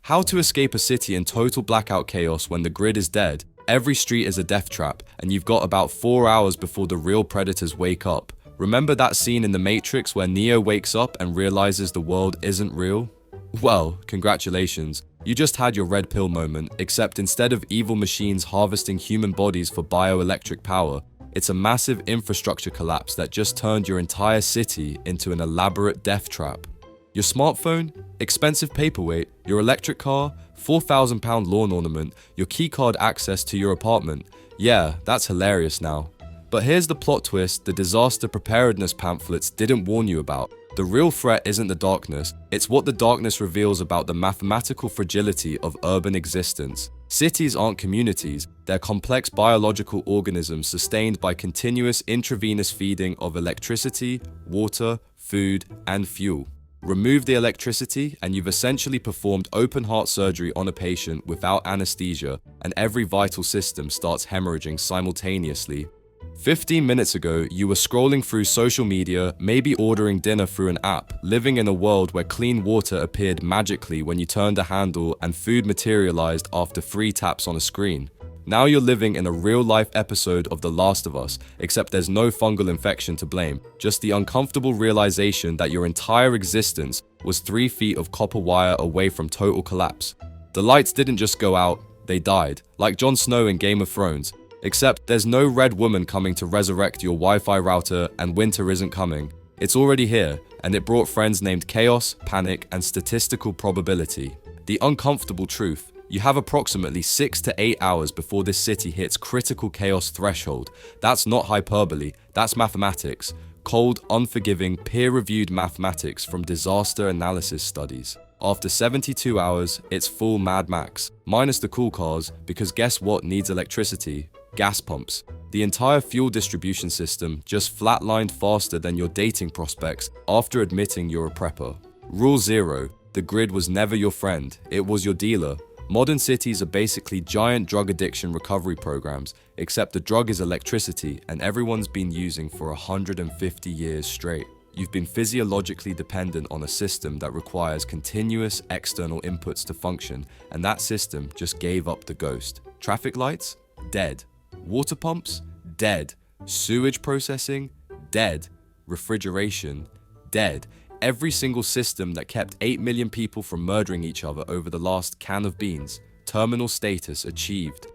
How to escape a city in total blackout chaos when the grid is dead. Every street is a death trap, and you've got about 4 hours before the real predators wake up. Remember that scene in The Matrix where Neo wakes up and realizes the world isn't real? Well, congratulations. You just had your red pill moment, except instead of evil machines harvesting human bodies for bioelectric power, it's a massive infrastructure collapse that just turned your entire city into an elaborate death trap. Your smartphone, expensive paperweight, your electric car, £4,000 lawn ornament, your keycard access to your apartment. Yeah, that's hilarious now. But here's the plot twist the disaster preparedness pamphlets didn't warn you about. The real threat isn't the darkness, it's what the darkness reveals about the mathematical fragility of urban existence. Cities aren't communities, they're complex biological organisms sustained by continuous intravenous feeding of electricity, water, food, and fuel. Remove the electricity and you've essentially performed open-heart surgery on a patient without anesthesia, and every vital system starts hemorrhaging simultaneously. 15 minutes ago, you were scrolling through social media, maybe ordering dinner through an app, living in a world where clean water appeared magically when you turned a handle and food materialized after 3 taps on a screen. Now you're living in a real-life episode of The Last of Us, except there's no fungal infection to blame, just the uncomfortable realization that your entire existence was 3 feet of copper wire away from total collapse. The lights didn't just go out, they died, like Jon Snow in Game of Thrones. Except there's no red woman coming to resurrect your Wi-Fi router, and winter isn't coming. It's already here, and it brought friends named chaos, panic, and statistical probability. The uncomfortable truth: you have approximately 6 to 8 hours before this city hits critical chaos threshold. That's not hyperbole, that's mathematics. Cold, unforgiving, peer-reviewed mathematics from disaster analysis studies. After 72 hours, it's full Mad Max, minus the cool cars, because guess what needs electricity? Gas pumps. The entire fuel distribution system just flatlined faster than your dating prospects after admitting you're a prepper. Rule 0. The grid was never your friend, it was your dealer. Modern cities are basically giant drug addiction recovery programs, except the drug is electricity and everyone's been using for 150 years straight. You've been physiologically dependent on a system that requires continuous external inputs to function, and that system just gave up the ghost. Traffic lights? Dead. Water pumps? Dead. Sewage processing? Dead. Refrigeration? Dead. Every single system that kept 8 million people from murdering each other over the last can of beans. Terminal status achieved.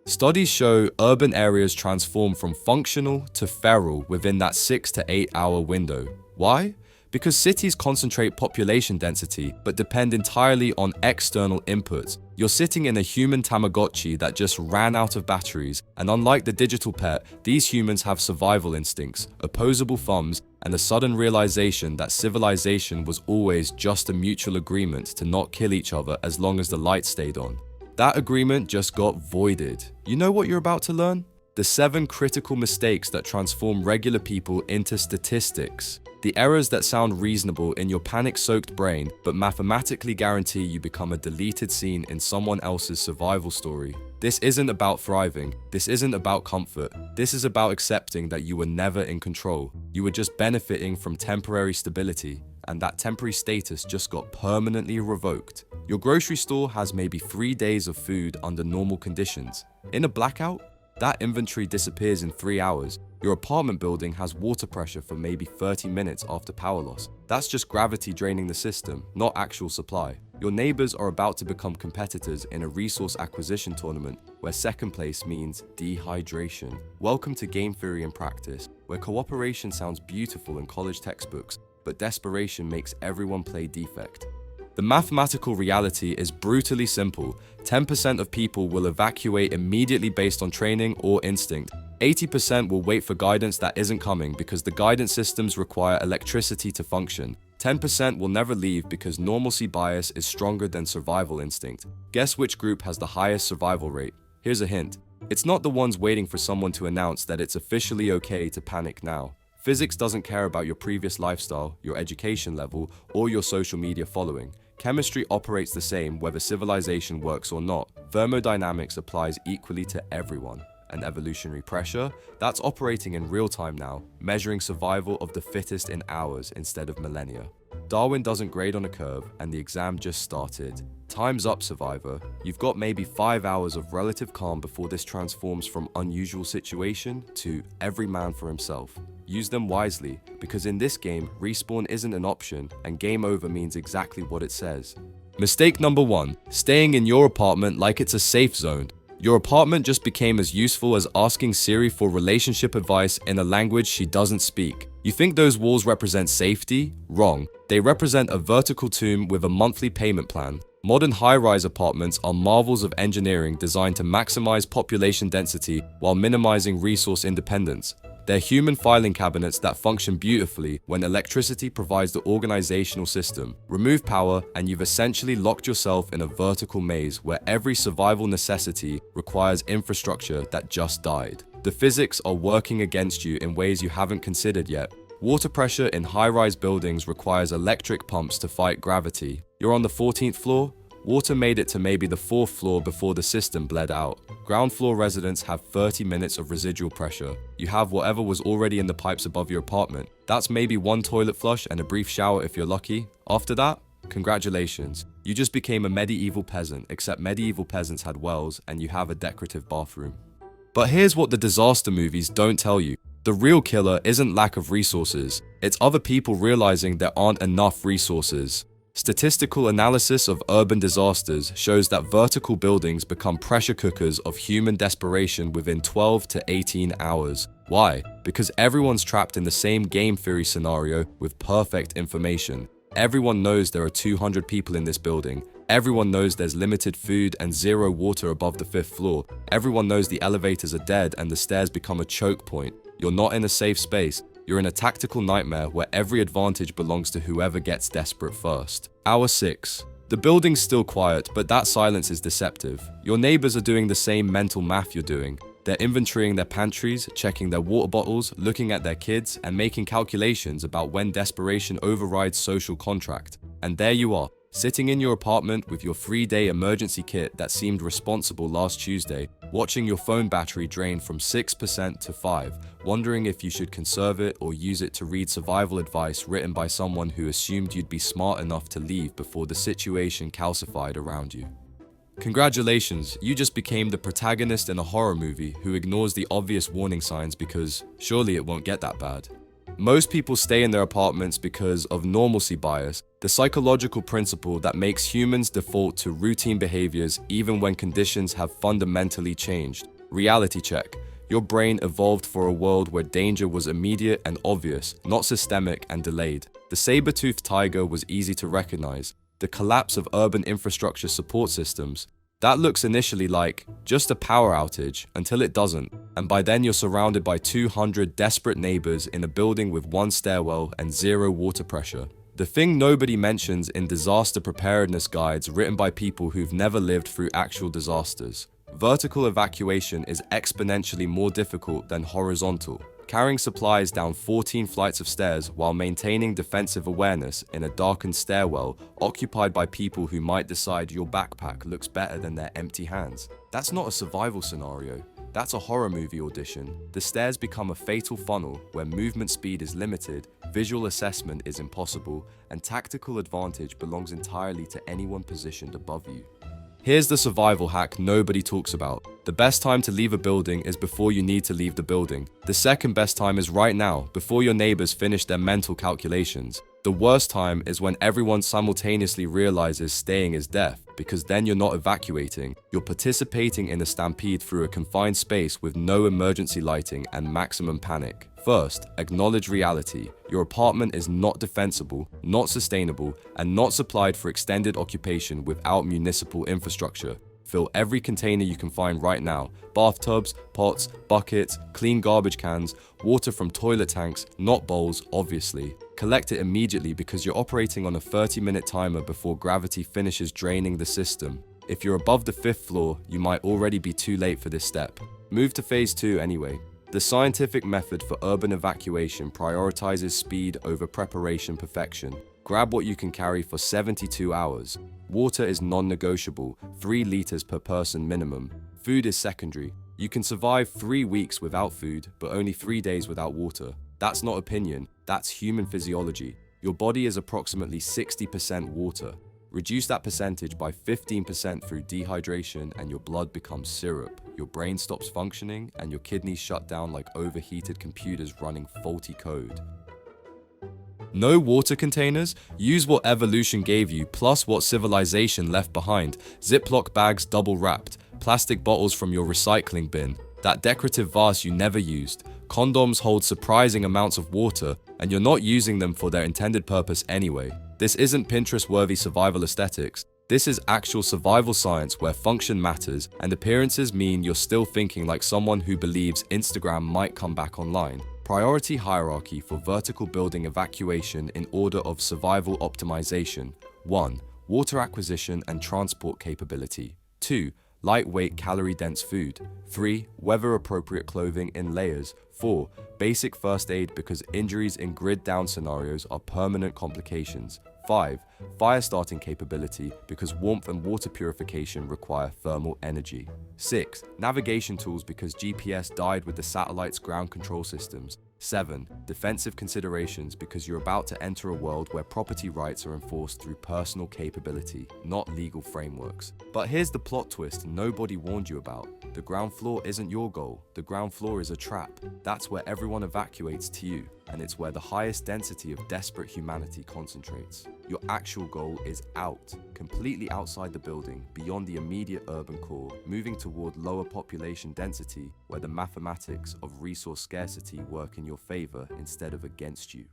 Studies show urban areas transform from functional to feral within that 6 to 8 hour window. Why? Because cities concentrate population density but depend entirely on external inputs. You're sitting in a human Tamagotchi that just ran out of batteries, and unlike the digital pet, these humans have survival instincts, opposable thumbs, and a sudden realization that civilization was always just a mutual agreement to not kill each other as long as the lights stayed on. That agreement just got voided. You know what you're about to learn? The 7 critical mistakes that transform regular people into statistics. The errors that sound reasonable in your panic-soaked brain, but mathematically guarantee you become a deleted scene in someone else's survival story. This isn't about thriving. This isn't about comfort. This is about accepting that you were never in control. You were just benefiting from temporary stability, and that temporary status just got permanently revoked. Your grocery store has maybe 3 days of food under normal conditions. In a blackout, that inventory disappears in 3 hours. Your apartment building has water pressure for maybe 30 minutes after power loss. That's just gravity draining the system, not actual supply. Your neighbors are about to become competitors in a resource acquisition tournament where second place means dehydration. Welcome to game theory in practice, where cooperation sounds beautiful in college textbooks, but desperation makes everyone play defect. The mathematical reality is brutally simple. 10% of people will evacuate immediately based on training or instinct. 80% will wait for guidance that isn't coming because the guidance systems require electricity to function. 10% will never leave because normalcy bias is stronger than survival instinct. Guess which group has the highest survival rate? Here's a hint. It's not the ones waiting for someone to announce that it's officially okay to panic now. Physics doesn't care about your previous lifestyle, your education level, or your social media following. Chemistry operates the same whether civilization works or not. Thermodynamics applies equally to everyone. And evolutionary pressure, that's operating in real time now, measuring survival of the fittest in hours instead of millennia. Darwin doesn't grade on a curve, and the exam just started. Time's up, survivor. You've got maybe 5 hours of relative calm before this transforms from unusual situation to every man for himself. Use them wisely, because in this game, respawn isn't an option, and game over means exactly what it says. Mistake number 1, staying in your apartment like it's a safe zone. Your apartment just became as useful as asking Siri for relationship advice in a language she doesn't speak. You think those walls represent safety? Wrong. They represent a vertical tomb with a monthly payment plan. Modern high-rise apartments are marvels of engineering designed to maximize population density while minimizing resource independence. They're human filing cabinets that function beautifully when electricity provides the organizational system. Remove power and you've essentially locked yourself in a vertical maze where every survival necessity requires infrastructure that just died. The physics are working against you in ways you haven't considered yet. Water pressure in high-rise buildings requires electric pumps to fight gravity. You're on the 14th floor? Water made it to maybe the 4th floor before the system bled out. Ground floor residents have 30 minutes of residual pressure. You have whatever was already in the pipes above your apartment. That's maybe one toilet flush and a brief shower if you're lucky. After that, congratulations. You just became a medieval peasant, except medieval peasants had wells and you have a decorative bathroom. But here's what the disaster movies don't tell you. The real killer isn't lack of resources. It's other people realizing there aren't enough resources. Statistical analysis of urban disasters shows that vertical buildings become pressure cookers of human desperation within 12 to 18 hours. Why? Because everyone's trapped in the same game theory scenario with perfect information. Everyone knows there are 200 people in this building. Everyone knows there's limited food and 0 water above the 5th floor. Everyone knows the elevators are dead and the stairs become a choke point. You're not in a safe space. You're in a tactical nightmare where every advantage belongs to whoever gets desperate first. Hour 6. The building's still quiet, but that silence is deceptive. Your neighbors are doing the same mental math you're doing. They're inventorying their pantries, checking their water bottles, looking at their kids, and making calculations about when desperation overrides social contract. And there you are, sitting in your apartment with your 3-day emergency kit that seemed responsible last Tuesday, watching your phone battery drain from 6% to 5%, wondering if you should conserve it or use it to read survival advice written by someone who assumed you'd be smart enough to leave before the situation calcified around you. Congratulations, you just became the protagonist in a horror movie who ignores the obvious warning signs because surely it won't get that bad. Most people stay in their apartments because of normalcy bias, the psychological principle that makes humans default to routine behaviors even when conditions have fundamentally changed. Reality check. Your brain evolved for a world where danger was immediate and obvious, not systemic and delayed. The saber-toothed tiger was easy to recognize. The collapse of urban infrastructure support systems. That looks initially like just a power outage until it doesn't, and by then you're surrounded by 200 desperate neighbors in a building with 1 stairwell and 0 water pressure. The thing nobody mentions in disaster preparedness guides written by people who've never lived through actual disasters. Vertical evacuation is exponentially more difficult than horizontal. Carrying supplies down 14 flights of stairs while maintaining defensive awareness in a darkened stairwell occupied by people who might decide your backpack looks better than their empty hands. That's not a survival scenario. That's a horror movie audition. The stairs become a fatal funnel where movement speed is limited, visual assessment is impossible, and tactical advantage belongs entirely to anyone positioned above you. Here's the survival hack nobody talks about. The best time to leave a building is before you need to leave the building. The second best time is right now, before your neighbors finish their mental calculations. The worst time is when everyone simultaneously realizes staying is death, because then you're not evacuating. You're participating in a stampede through a confined space with no emergency lighting and maximum panic. First, acknowledge reality. Your apartment is not defensible, not sustainable, and not supplied for extended occupation without municipal infrastructure. Fill every container you can find right now. Bathtubs, pots, buckets, clean garbage cans, water from toilet tanks, not bowls, obviously. Collect it immediately because you're operating on a 30-minute timer before gravity finishes draining the system. If you're above the 5th floor, you might already be too late for this step. Move to phase 2 anyway. The scientific method for urban evacuation prioritizes speed over preparation perfection. Grab what you can carry for 72 hours. Water is non-negotiable, 3 liters per person minimum. Food is secondary. You can survive 3 weeks without food, but only 3 days without water. That's not opinion, that's human physiology. Your body is approximately 60% water. Reduce that percentage by 15% through dehydration and your blood becomes syrup. Your brain stops functioning and your kidneys shut down like overheated computers running faulty code. No water containers? Use what evolution gave you plus what civilization left behind. Ziploc bags double wrapped, plastic bottles from your recycling bin, that decorative vase you never used. Condoms hold surprising amounts of water and you're not using them for their intended purpose anyway. This isn't Pinterest-worthy survival aesthetics. This is actual survival science where function matters and appearances mean you're still thinking like someone who believes Instagram might come back online. Priority hierarchy for vertical building evacuation in order of survival optimization. 1. Water acquisition and transport capability. 2. Lightweight calorie-dense food. 3. Weather-appropriate clothing in layers. 4. Basic first aid because injuries in grid-down scenarios are permanent complications. 5. Fire starting capability because warmth and water purification require thermal energy. 6. Navigation tools because GPS died with the satellite's ground control systems. 7. Defensive considerations because you're about to enter a world where property rights are enforced through personal capability, not legal frameworks. But here's the plot twist nobody warned you about. The ground floor isn't your goal. The ground floor is a trap. That's where everyone evacuates to you, and it's where the highest density of desperate humanity concentrates. Your actual goal is out, completely outside the building, beyond the immediate urban core, moving toward lower population density, where the mathematics of resource scarcity work in your favor instead of against you.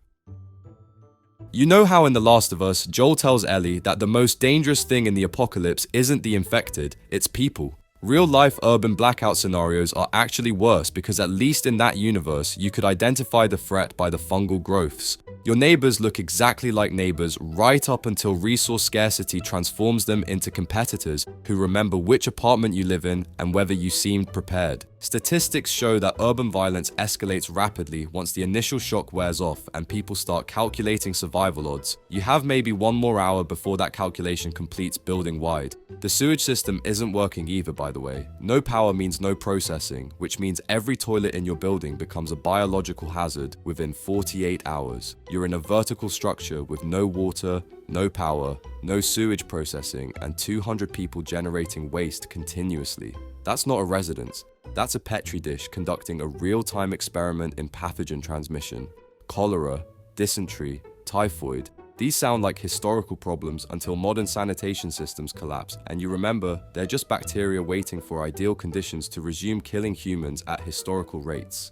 You know how in The Last of Us, Joel tells Ellie that the most dangerous thing in the apocalypse isn't the infected, it's people. Real-life urban blackout scenarios are actually worse because at least in that universe, you could identify the threat by the fungal growths. Your neighbors look exactly like neighbors right up until resource scarcity transforms them into competitors who remember which apartment you live in and whether you seemed prepared. Statistics show that urban violence escalates rapidly once the initial shock wears off and people start calculating survival odds. You have maybe one more hour before that calculation completes building-wide. The sewage system isn't working either, by the way. No power means no processing, which means every toilet in your building becomes a biological hazard within 48 hours. You're in a vertical structure with no water, no power, no sewage processing, and 200 people generating waste continuously. That's not a residence. That's a petri dish conducting a real-time experiment in pathogen transmission. Cholera, dysentery, typhoid. These sound like historical problems until modern sanitation systems collapse, and you remember they're just bacteria waiting for ideal conditions to resume killing humans at historical rates.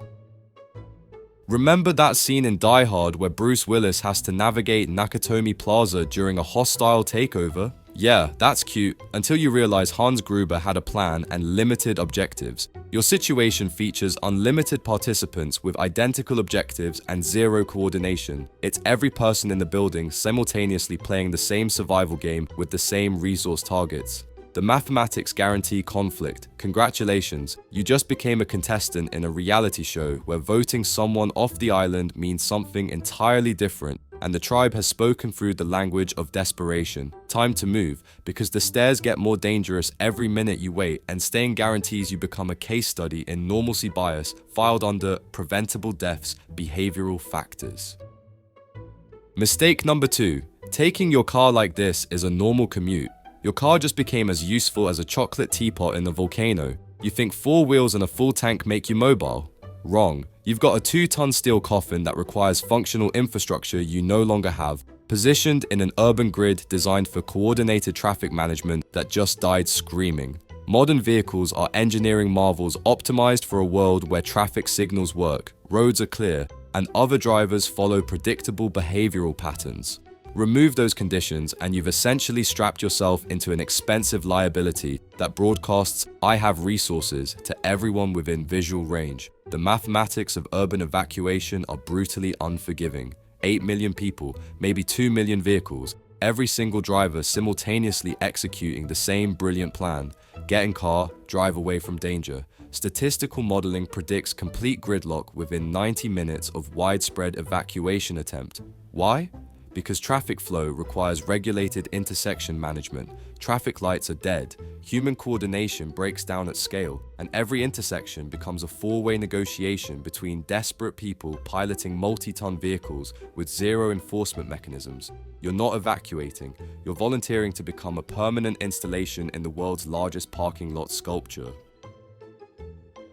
Remember that scene in Die Hard where Bruce Willis has to navigate Nakatomi Plaza during a hostile takeover? Yeah, that's cute, until you realize Hans Gruber had a plan and limited objectives. Your situation features unlimited participants with identical objectives and zero coordination. It's every person in the building simultaneously playing the same survival game with the same resource targets. The mathematics guarantee conflict. Congratulations, you just became a contestant in a reality show where voting someone off the island means something entirely different, and the tribe has spoken through the language of desperation. Time to move, because the stairs get more dangerous every minute you wait, and staying guarantees you become a case study in normalcy bias filed under preventable deaths, behavioral factors. Mistake number 2. Taking your car like this is a normal commute. Your car just became as useful as a chocolate teapot in the volcano. You think 4 wheels and a full tank make you mobile? Wrong. You've got a 2-ton steel coffin that requires functional infrastructure you no longer have, positioned in an urban grid designed for coordinated traffic management that just died screaming. Modern vehicles are engineering marvels optimized for a world where traffic signals work, roads are clear, and other drivers follow predictable behavioral patterns. Remove those conditions and you've essentially strapped yourself into an expensive liability that broadcasts "I have resources" to everyone within visual range. The mathematics of urban evacuation are brutally unforgiving. 8 million people, maybe 2 million vehicles, every single driver simultaneously executing the same brilliant plan. Get in car, drive away from danger. Statistical modeling predicts complete gridlock within 90 minutes of widespread evacuation attempt. Why? Because traffic flow requires regulated intersection management, traffic lights are dead, human coordination breaks down at scale, and every intersection becomes a four-way negotiation between desperate people piloting multi-ton vehicles with zero enforcement mechanisms. You're not evacuating, you're volunteering to become a permanent installation in the world's largest parking lot sculpture.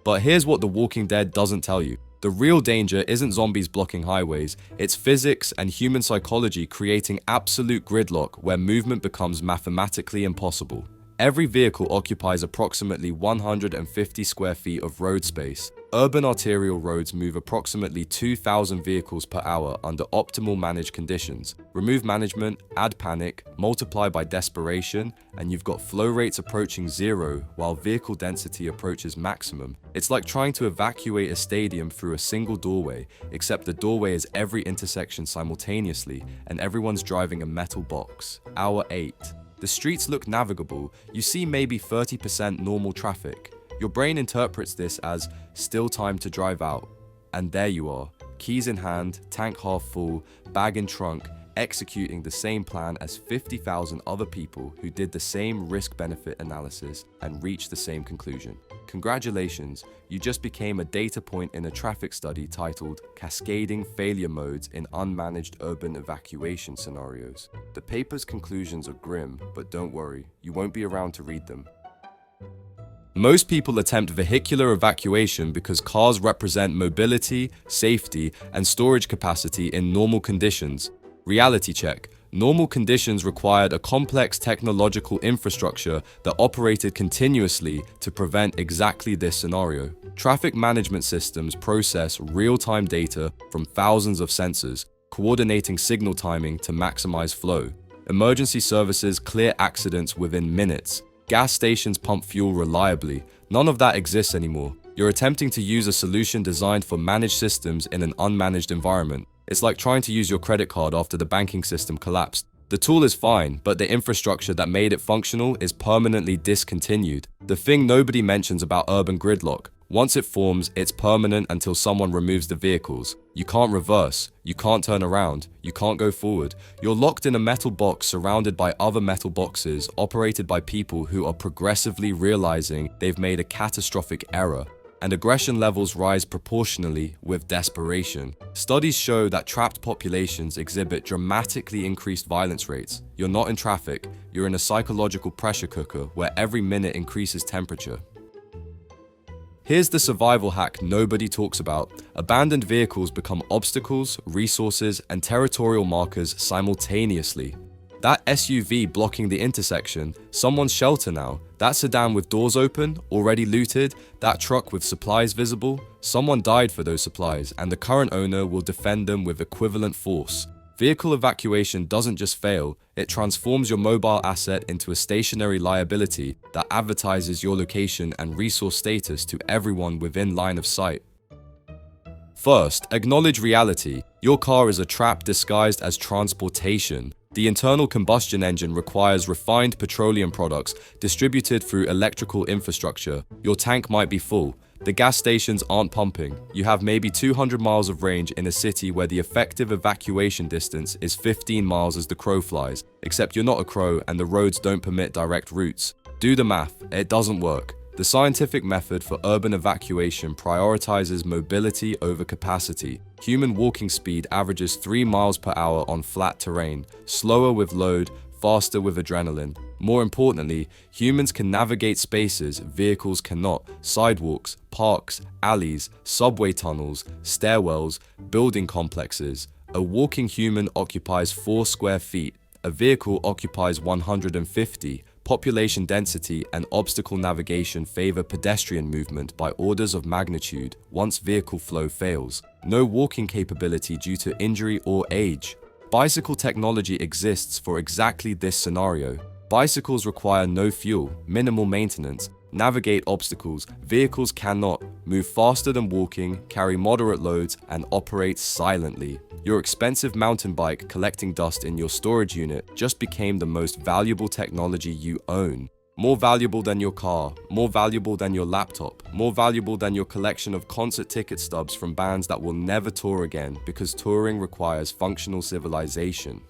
But here's what The Walking Dead doesn't tell you. The real danger isn't zombies blocking highways, it's physics and human psychology creating absolute gridlock where movement becomes mathematically impossible. Every vehicle occupies approximately 150 square feet of road space. Urban arterial roads move approximately 2,000 vehicles per hour under optimal managed conditions. Remove management, add panic, multiply by desperation, and you've got flow rates approaching zero while vehicle density approaches maximum. It's like trying to evacuate a stadium through a single doorway, except the doorway is every intersection simultaneously, and everyone's driving a metal box. Hour 8. The streets look navigable, you see maybe 30% normal traffic. Your brain interprets this as still time to drive out. And there you are, keys in hand, tank half full, bag in trunk, executing the same plan as 50,000 other people who did the same risk-benefit analysis and reached the same conclusion. Congratulations, you just became a data point in a traffic study titled Cascading Failure Modes in Unmanaged Urban Evacuation Scenarios. The paper's conclusions are grim, but don't worry, you won't be around to read them. Most people attempt vehicular evacuation because cars represent mobility, safety, and storage capacity in normal conditions. Reality check. Normal conditions required a complex technological infrastructure that operated continuously to prevent exactly this scenario. Traffic management systems process real-time data from thousands of sensors, coordinating signal timing to maximize flow. Emergency services clear accidents within minutes. Gas stations pump fuel reliably. None of that exists anymore. You're attempting to use a solution designed for managed systems in an unmanaged environment. It's like trying to use your credit card after the banking system collapsed. The tool is fine, but the infrastructure that made it functional is permanently discontinued. The thing nobody mentions about urban gridlock. Once it forms, it's permanent until someone removes the vehicles. You can't reverse, you can't turn around, you can't go forward. You're locked in a metal box surrounded by other metal boxes operated by people who are progressively realizing they've made a catastrophic error. And aggression levels rise proportionally with desperation. Studies show that trapped populations exhibit dramatically increased violence rates. You're not in traffic, you're in a psychological pressure cooker where every minute increases temperature. Here's the survival hack nobody talks about. Abandoned vehicles become obstacles, resources, and territorial markers simultaneously. That SUV blocking the intersection, someone's shelter now. That sedan with doors open, already looted, that truck with supplies visible, someone died for those supplies, and the current owner will defend them with equivalent force. Vehicle evacuation doesn't just fail, it transforms your mobile asset into a stationary liability that advertises your location and resource status to everyone within line of sight. First, acknowledge reality. Your car is a trap disguised as transportation. The internal combustion engine requires refined petroleum products distributed through electrical infrastructure. Your tank might be full. The gas stations aren't pumping. You have maybe 200 miles of range in a city where the effective evacuation distance is 15 miles as the crow flies, except you're not a crow and the roads don't permit direct routes. Do the math, it doesn't work. The scientific method for urban evacuation prioritizes mobility over capacity. Human walking speed averages 3 miles per hour on flat terrain, slower with load, faster with adrenaline. More importantly, humans can navigate spaces vehicles cannot: sidewalks, parks, alleys, subway tunnels, stairwells, building complexes. A walking human occupies 4 square feet. A vehicle occupies 150. Population density and obstacle navigation favor pedestrian movement by orders of magnitude once vehicle flow fails. No walking capability due to injury or age. Bicycle technology exists for exactly this scenario. Bicycles require no fuel, minimal maintenance, navigate obstacles. Vehicles cannot move faster than walking, carry moderate loads, and operate silently. Your expensive mountain bike collecting dust in your storage unit just became the most valuable technology you own. More valuable than your car, more valuable than your laptop, more valuable than your collection of concert ticket stubs from bands that will never tour again because touring requires functional civilization.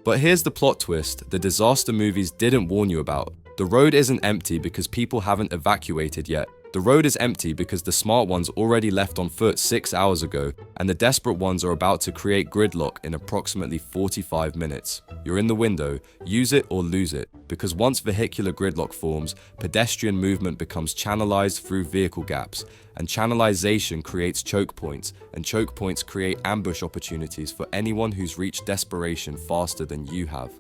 But here's the plot twist the disaster movies didn't warn you about. The road isn't empty because people haven't evacuated yet. The road is empty because the smart ones already left on foot 6 hours ago, and the desperate ones are about to create gridlock in approximately 45 minutes. You're in the window, use it or lose it, because once vehicular gridlock forms, pedestrian movement becomes channelized through vehicle gaps, and channelization creates choke points, and choke points create ambush opportunities for anyone who's reached desperation faster than you have.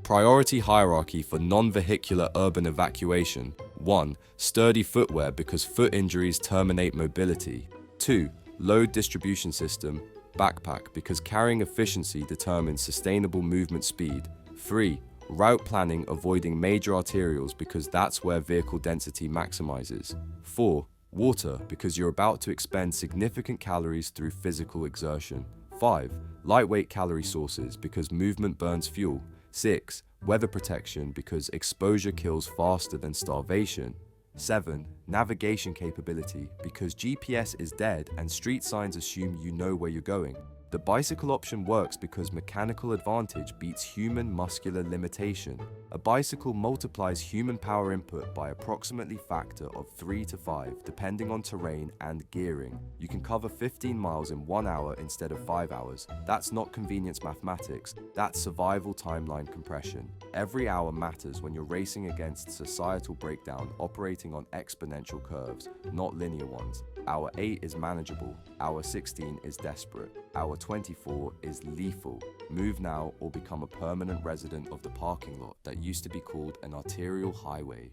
Priority hierarchy for non-vehicular urban evacuation. 1. Sturdy footwear because foot injuries terminate mobility. 2. Load distribution system. Backpack because carrying efficiency determines sustainable movement speed. 3. Route planning avoiding major arterials because that's where vehicle density maximizes. 4. Water because you're about to expend significant calories through physical exertion. 5. Lightweight calorie sources because movement burns fuel. 6. Weather protection because exposure kills faster than starvation. 7. Navigation capability because GPS is dead and street signs assume you know where you're going. The bicycle option works because mechanical advantage beats human muscular limitation. A bicycle multiplies human power input by approximately factor of 3 to 5 depending on terrain and gearing. You can cover 15 miles in 1 hour instead of 5 hours. That's not convenience mathematics, that's survival timeline compression. Every hour matters when you're racing against societal breakdown operating on exponential curves, not linear ones. Hour 8 is manageable, hour 16 is desperate, hour 24 is lethal. Move now or become a permanent resident of the parking lot that used to be called an arterial highway.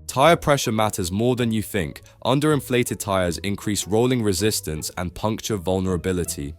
Tire pressure matters more than you think. Underinflated tires increase rolling resistance and puncture vulnerability.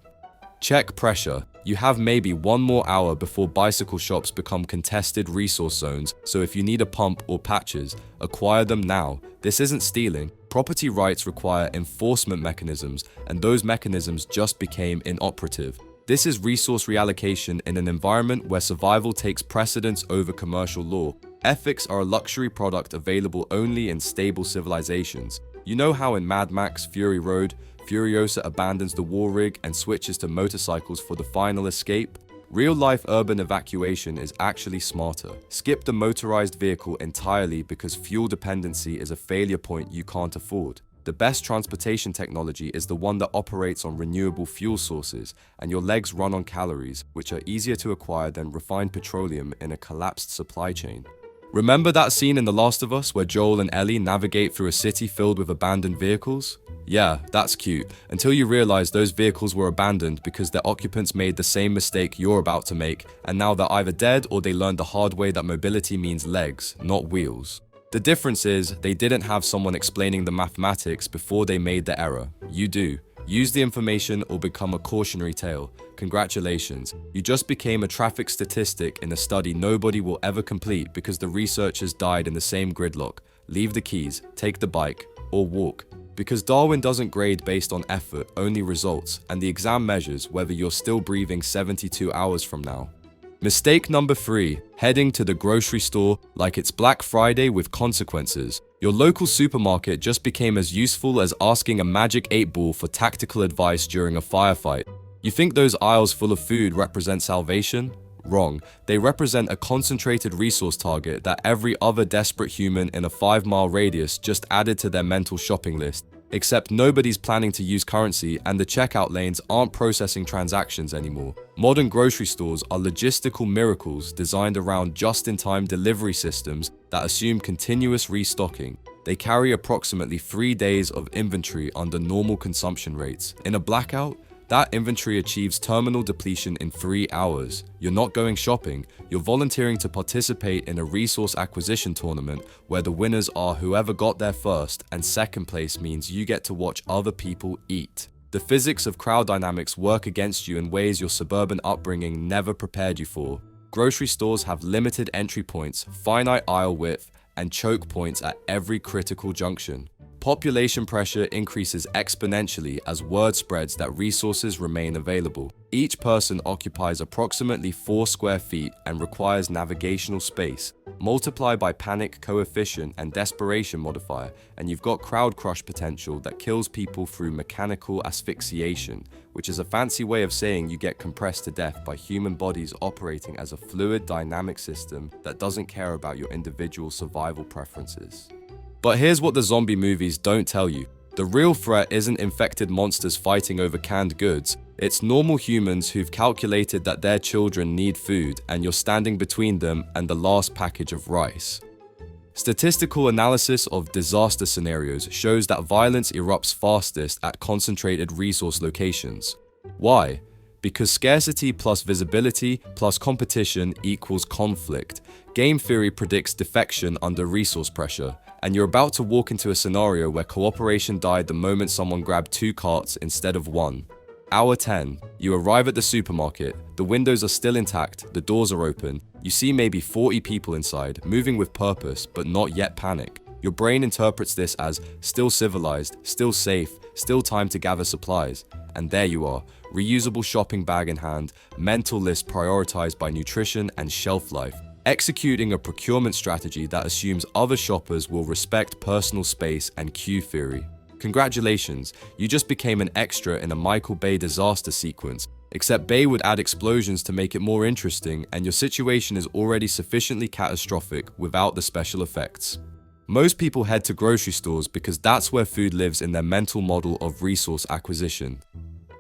Check pressure. You have maybe 1 more hour before bicycle shops become contested resource zones, so if you need a pump or patches, acquire them now. This isn't stealing. Property rights require enforcement mechanisms, and those mechanisms just became inoperative. This is resource reallocation in an environment where survival takes precedence over commercial law. Ethics are a luxury product available only in stable civilizations. You know how in Mad Max Fury Road, Furiosa abandons the war rig and switches to motorcycles for the final escape? Real-life urban evacuation is actually smarter. Skip the motorized vehicle entirely because fuel dependency is a failure point you can't afford. The best transportation technology is the one that operates on renewable fuel sources, and your legs run on calories, which are easier to acquire than refined petroleum in a collapsed supply chain. Remember that scene in The Last of Us where Joel and Ellie navigate through a city filled with abandoned vehicles? Yeah, that's cute, until you realize those vehicles were abandoned because their occupants made the same mistake you're about to make, and now they're either dead or they learned the hard way that mobility means legs, not wheels. The difference is, they didn't have someone explaining the mathematics before they made the error. You do. Use the information or become a cautionary tale. Congratulations, you just became a traffic statistic in a study nobody will ever complete because the researchers died in the same gridlock. Leave the keys, take the bike, or walk. Because Darwin doesn't grade based on effort, only results, and the exam measures whether you're still breathing 72 hours from now. Mistake number 3, heading to the grocery store like it's Black Friday with consequences. Your local supermarket just became as useful as asking a magic 8-ball for tactical advice during a firefight. You think those aisles full of food represent salvation? Wrong. They represent a concentrated resource target that every other desperate human in a 5-mile radius just added to their mental shopping list. Except nobody's planning to use currency and the checkout lanes aren't processing transactions anymore. Modern grocery stores are logistical miracles designed around just-in-time delivery systems that assume continuous restocking. They carry approximately 3 days of inventory under normal consumption rates. In a blackout, that inventory achieves terminal depletion in 3 hours. You're not going shopping, you're volunteering to participate in a resource acquisition tournament where the winners are whoever got there first, and second place means you get to watch other people eat. The physics of crowd dynamics work against you in ways your suburban upbringing never prepared you for. Grocery stores have limited entry points, finite aisle width, and choke points at every critical junction. Population pressure increases exponentially as word spreads that resources remain available. Each person occupies approximately 4 square feet and requires navigational space. Multiply by panic coefficient and desperation modifier, and you've got crowd crush potential that kills people through mechanical asphyxiation, which is a fancy way of saying you get compressed to death by human bodies operating as a fluid dynamic system that doesn't care about your individual survival preferences. But here's what the zombie movies don't tell you. The real threat isn't infected monsters fighting over canned goods. It's normal humans who've calculated that their children need food and you're standing between them and the last package of rice. Statistical analysis of disaster scenarios shows that violence erupts fastest at concentrated resource locations. Why? Because scarcity plus visibility plus competition equals conflict. Game theory predicts defection under resource pressure, and you're about to walk into a scenario where cooperation died the moment someone grabbed 2 carts instead of 1. Hour 10. You arrive at the supermarket. The windows are still intact, the doors are open. You see maybe 40 people inside, moving with purpose, but not yet panic. Your brain interprets this as still civilized, still safe, still time to gather supplies. And there you are, reusable shopping bag in hand, mental list prioritized by nutrition and shelf life. Executing a procurement strategy that assumes other shoppers will respect personal space and queue theory. Congratulations, you just became an extra in a Michael Bay disaster sequence, except Bay would add explosions to make it more interesting, and your situation is already sufficiently catastrophic without the special effects. Most people head to grocery stores because that's where food lives in their mental model of resource acquisition.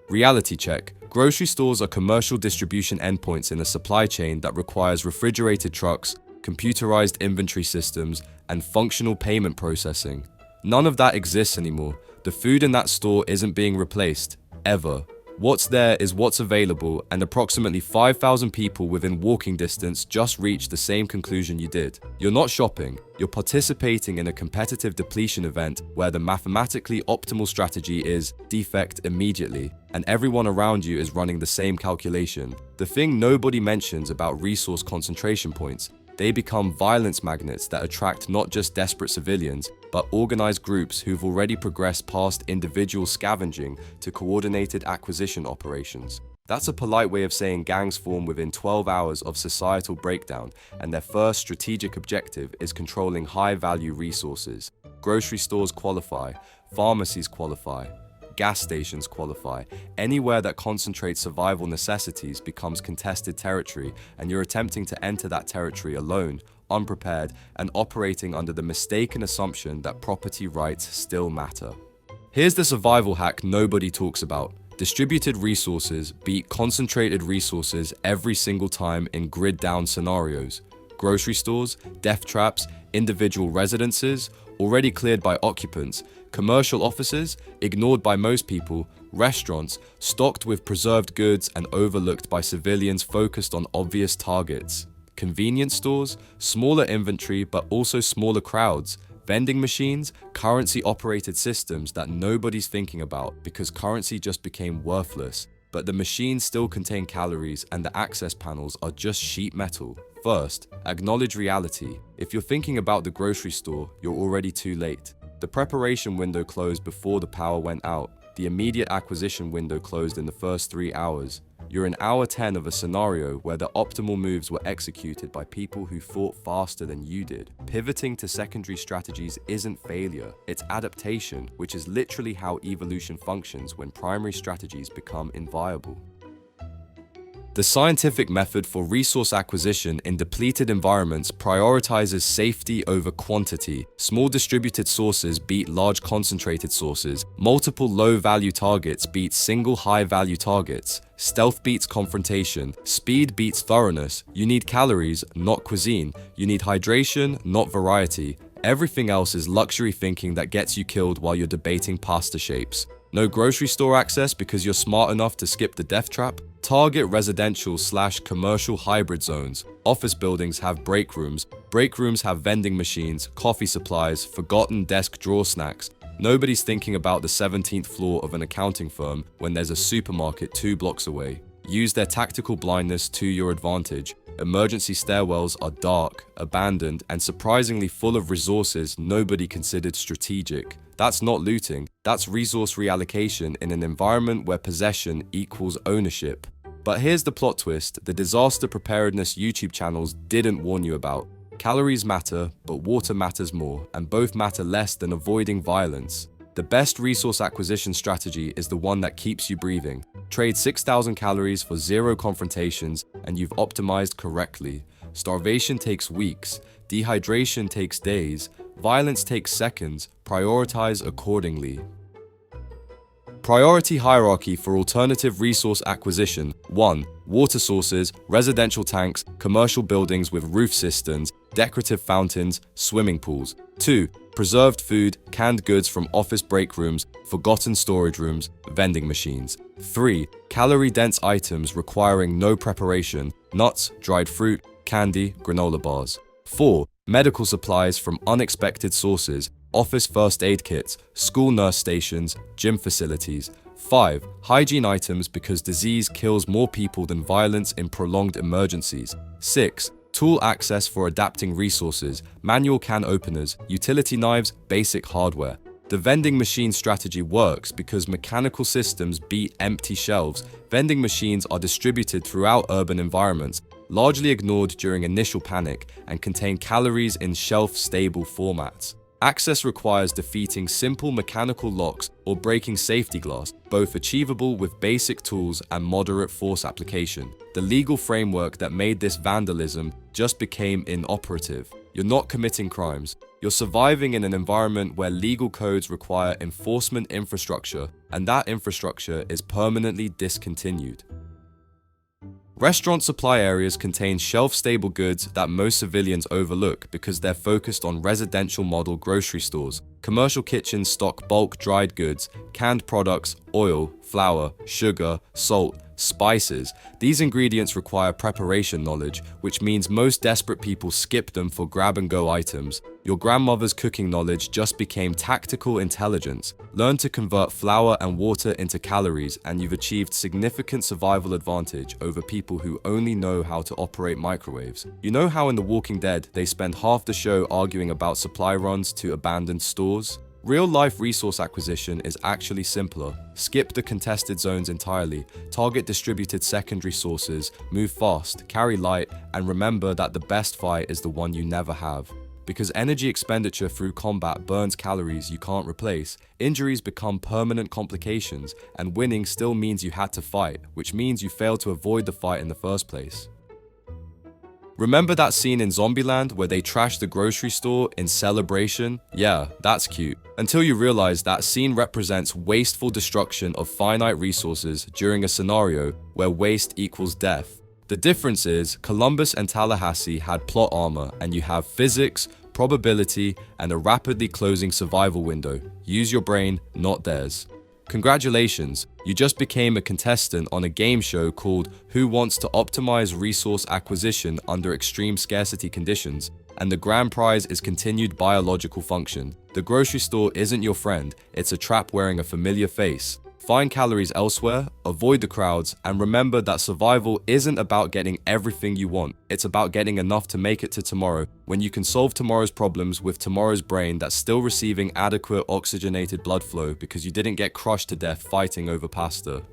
Reality check. Grocery stores are commercial distribution endpoints in a supply chain that requires refrigerated trucks, computerized inventory systems, and functional payment processing. None of that exists anymore. The food in that store isn't being replaced, ever. What's there is what's available, and approximately 5,000 people within walking distance just reached the same conclusion you did. You're not shopping, you're participating in a competitive depletion event where the mathematically optimal strategy is defect immediately, and everyone around you is running the same calculation. The thing nobody mentions about resource concentration points, they become violence magnets that attract not just desperate civilians, but organized groups who've already progressed past individual scavenging to coordinated acquisition operations. That's a polite way of saying gangs form within 12 hours of societal breakdown, and their first strategic objective is controlling high-value resources. Grocery stores qualify, pharmacies qualify, gas stations qualify. Anywhere that concentrates survival necessities becomes contested territory, and you're attempting to enter that territory alone, unprepared, and operating under the mistaken assumption that property rights still matter. Here's the survival hack nobody talks about. Distributed resources beat concentrated resources every single time in grid-down scenarios. Grocery stores, death traps, individual residences, already cleared by occupants, commercial offices, ignored by most people, restaurants, stocked with preserved goods and overlooked by civilians focused on obvious targets. Convenience stores, smaller inventory but also smaller crowds, vending machines, currency-operated systems that nobody's thinking about because currency just became worthless. But the machines still contain calories and the access panels are just sheet metal. First, acknowledge reality. If you're thinking about the grocery store, you're already too late. The preparation window closed before the power went out. The immediate acquisition window closed in the first 3 hours. You're in hour 10 of a scenario where the optimal moves were executed by people who thought faster than you did. Pivoting to secondary strategies isn't failure, it's adaptation, which is literally how evolution functions when primary strategies become inviable. The scientific method for resource acquisition in depleted environments prioritizes safety over quantity. Small distributed sources beat large concentrated sources. Multiple low-value targets beat single high-value targets. Stealth beats confrontation. Speed beats thoroughness. You need calories, not cuisine. You need hydration, not variety. Everything else is luxury thinking that gets you killed while you're debating pasta shapes. No grocery store access because you're smart enough to skip the death trap? Target residential/commercial hybrid zones. Office buildings have break rooms. Break rooms have vending machines, coffee supplies, forgotten desk drawer snacks. Nobody's thinking about the 17th floor of an accounting firm when there's a supermarket 2 blocks away. Use their tactical blindness to your advantage. Emergency stairwells are dark, abandoned, and surprisingly full of resources nobody considered strategic. That's not looting, that's resource reallocation in an environment where possession equals ownership. But here's the plot twist the disaster preparedness YouTube channels didn't warn you about. Calories matter, but water matters more, and both matter less than avoiding violence. The best resource acquisition strategy is the one that keeps you breathing. Trade 6,000 calories for 0 confrontations, and you've optimized correctly. Starvation takes weeks, dehydration takes days, violence takes seconds. Prioritize accordingly. Priority hierarchy for alternative resource acquisition. 1. Water sources, residential tanks, commercial buildings with roof cisterns, decorative fountains, swimming pools. 2. Preserved food, canned goods from office break rooms, forgotten storage rooms, vending machines. 3. Calorie-dense items requiring no preparation, nuts, dried fruit, candy, granola bars. 4. Medical supplies from unexpected sources, office first aid kits, school nurse stations, gym facilities. 5. Hygiene items because disease kills more people than violence in prolonged emergencies. 6. Tool access for adapting resources, manual can openers, utility knives, basic hardware. The vending machine strategy works because mechanical systems beat empty shelves. Vending machines are distributed throughout urban environments, largely ignored during initial panic, and contain calories in shelf-stable formats. Access requires defeating simple mechanical locks or breaking safety glass, both achievable with basic tools and moderate force application. The legal framework that made this vandalism just became inoperative. You're not committing crimes. You're surviving in an environment where legal codes require enforcement infrastructure, and that infrastructure is permanently discontinued. Restaurant supply areas contain shelf-stable goods that most civilians overlook because they're focused on residential model grocery stores. Commercial kitchens stock bulk dried goods, canned products, oil, flour, sugar, salt, spices. These ingredients require preparation knowledge, which means most desperate people skip them for grab-and-go items. Your grandmother's cooking knowledge just became tactical intelligence. Learn to convert flour and water into calories, and you've achieved significant survival advantage over people who only know how to operate microwaves. You know how in The Walking Dead they spend half the show arguing about supply runs to abandoned stores? Real-life resource acquisition is actually simpler. Skip the contested zones entirely, target distributed secondary sources, move fast, carry light, and remember that the best fight is the one you never have. Because energy expenditure through combat burns calories you can't replace, injuries become permanent complications, and winning still means you had to fight, which means you failed to avoid the fight in the first place. Remember that scene in Zombieland where they trashed the grocery store in celebration? Yeah, that's cute. Until you realize that scene represents wasteful destruction of finite resources during a scenario where waste equals death. The difference is, Columbus and Tallahassee had plot armor, and you have physics, probability, and a rapidly closing survival window. Use your brain, not theirs. Congratulations, you just became a contestant on a game show called Who Wants to Optimize Resource Acquisition Under Extreme Scarcity Conditions, and the grand prize is continued biological function. The grocery store isn't your friend, it's a trap wearing a familiar face. Find calories elsewhere, avoid the crowds, and remember that survival isn't about getting everything you want. It's about getting enough to make it to tomorrow, when you can solve tomorrow's problems with tomorrow's brain that's still receiving adequate oxygenated blood flow because you didn't get crushed to death fighting over pasta.